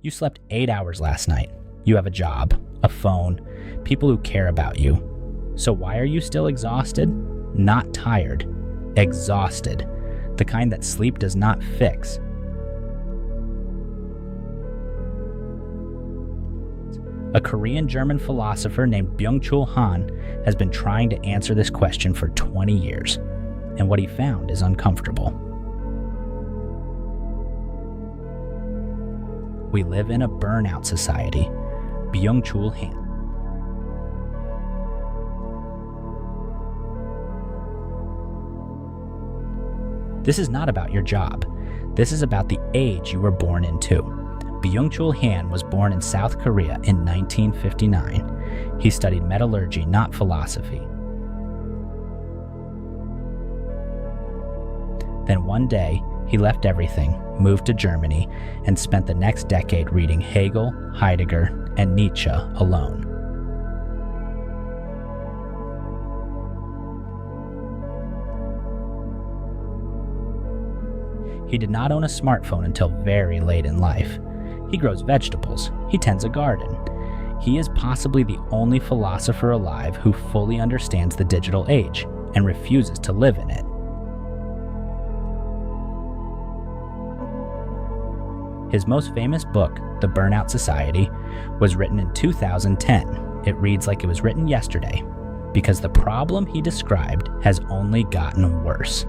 You slept 8 hours last night. You have a job, a phone, people who care about you. So why are you still exhausted? Not tired. Exhausted. The kind that sleep does not fix. A Korean-German philosopher named Byung-Chul Han has been trying to answer this question for 20 years, and what he found is uncomfortable. We live in a burnout society. Byung-Chul Han. This is not about your job. This is about the age you were born into. Byung-Chul Han was born in South Korea in 1959. He studied metallurgy, not philosophy. Then one day, he left everything, moved to Germany, and spent the next decade reading Hegel, Heidegger, and Nietzsche alone. He did not own a smartphone until very late in life. He grows vegetables. He tends a garden. He is possibly the only philosopher alive who fully understands the digital age and refuses to live in it. His most famous book, The Burnout Society, was written in 2010. It reads like it was written yesterday, because the problem he described has only gotten worse.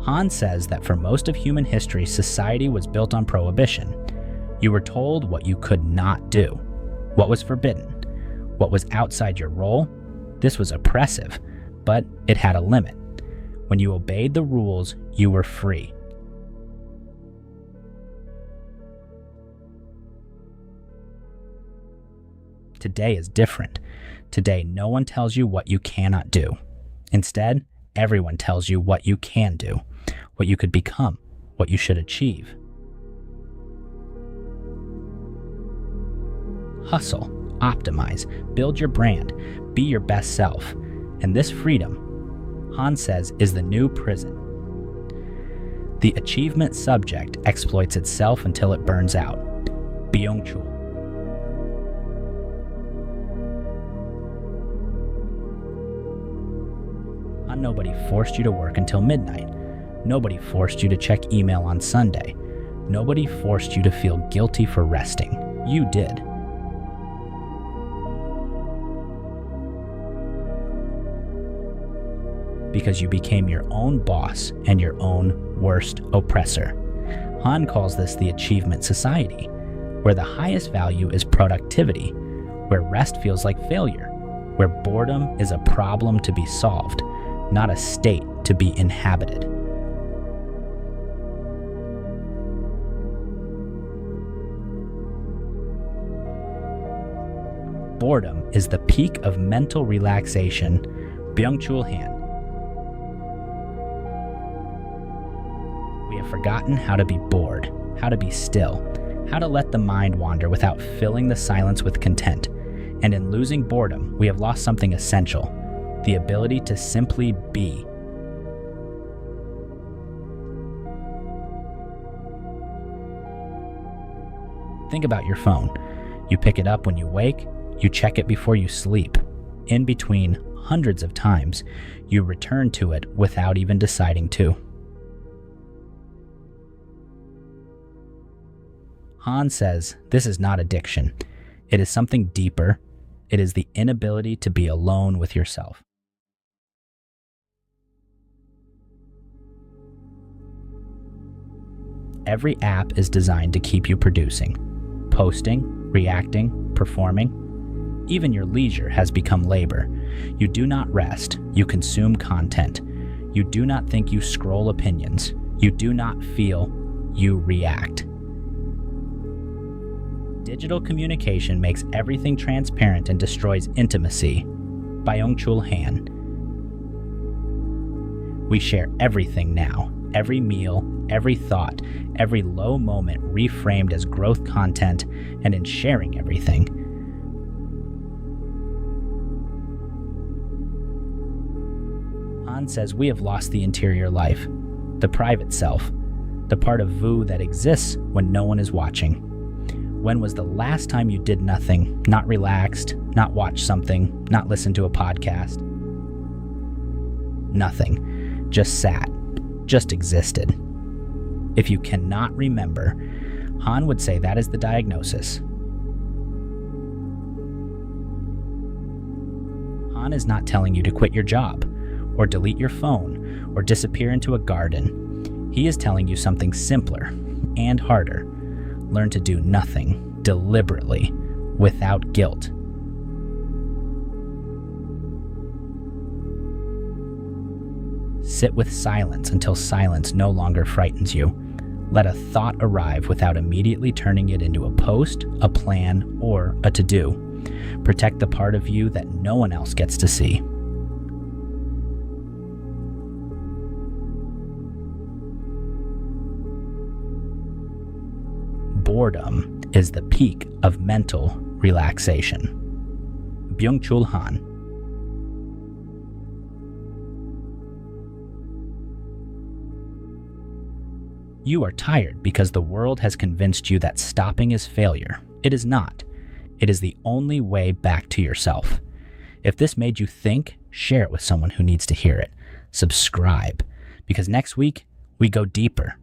Han says that for most of human history, society was built on prohibition. You were told what you could not do, what was forbidden, what was outside your role. This was oppressive, but it had a limit. When you obeyed the rules, you were free. Today is different. Today, no one tells you what you cannot do. Instead, everyone tells you what you can do, what you could become, what you should achieve. Hustle, optimize, build your brand, be your best self. And this freedom, Han says, is the new prison. The achievement subject exploits itself until it burns out. Byung-Chul. Nobody forced you to work until midnight. Nobody forced you to check email on Sunday. Nobody forced you to feel guilty for resting. You did. Because you became your own boss and your own worst oppressor. Han calls this the achievement society, where the highest value is productivity, where rest feels like failure, where boredom is a problem to be solved, not a state to be inhabited. Boredom is the peak of mental relaxation. Byung-Chul Han. We have forgotten how to be bored, how to be still, how to let the mind wander without filling the silence with content. And in losing boredom, we have lost something essential. The ability to simply be. Think about your phone. You pick it up when you wake, you check it before you sleep. In between, hundreds of times, you return to it without even deciding to. Han says this is not addiction. It is something deeper. It is the inability to be alone with yourself. Every app is designed to keep you producing, posting, reacting, performing. Even your leisure has become labor. You do not rest, you consume content. You do not think, you scroll opinions. You do not feel, you react. Digital communication makes everything transparent and destroys intimacy. Byung-Chul Han. We share everything now. Every meal, every thought, every low moment reframed as growth content, and in sharing everything. Han Han says we have lost the interior life, the private self, the part of Vu that exists when no one is watching. When was the last time you did nothing, not relaxed, not watched something, not listened to a podcast? Nothing. Just sat. Just existed. If you cannot remember, Han would say that is the diagnosis. Han is not telling you to quit your job, or delete your phone, or disappear into a garden. He is telling you something simpler and harder. Learn to do nothing deliberately, without guilt. Sit with silence until silence no longer frightens you. Let a thought arrive without immediately turning it into a post, a plan, or a to-do. Protect the part of you that no one else gets to see. Boredom is the peak of mental relaxation. Byung-Chul Han. You are tired because the world has convinced you that stopping is failure. It is not. It is the only way back to yourself. If this made you think, share it with someone who needs to hear it. Subscribe, because next week we go deeper.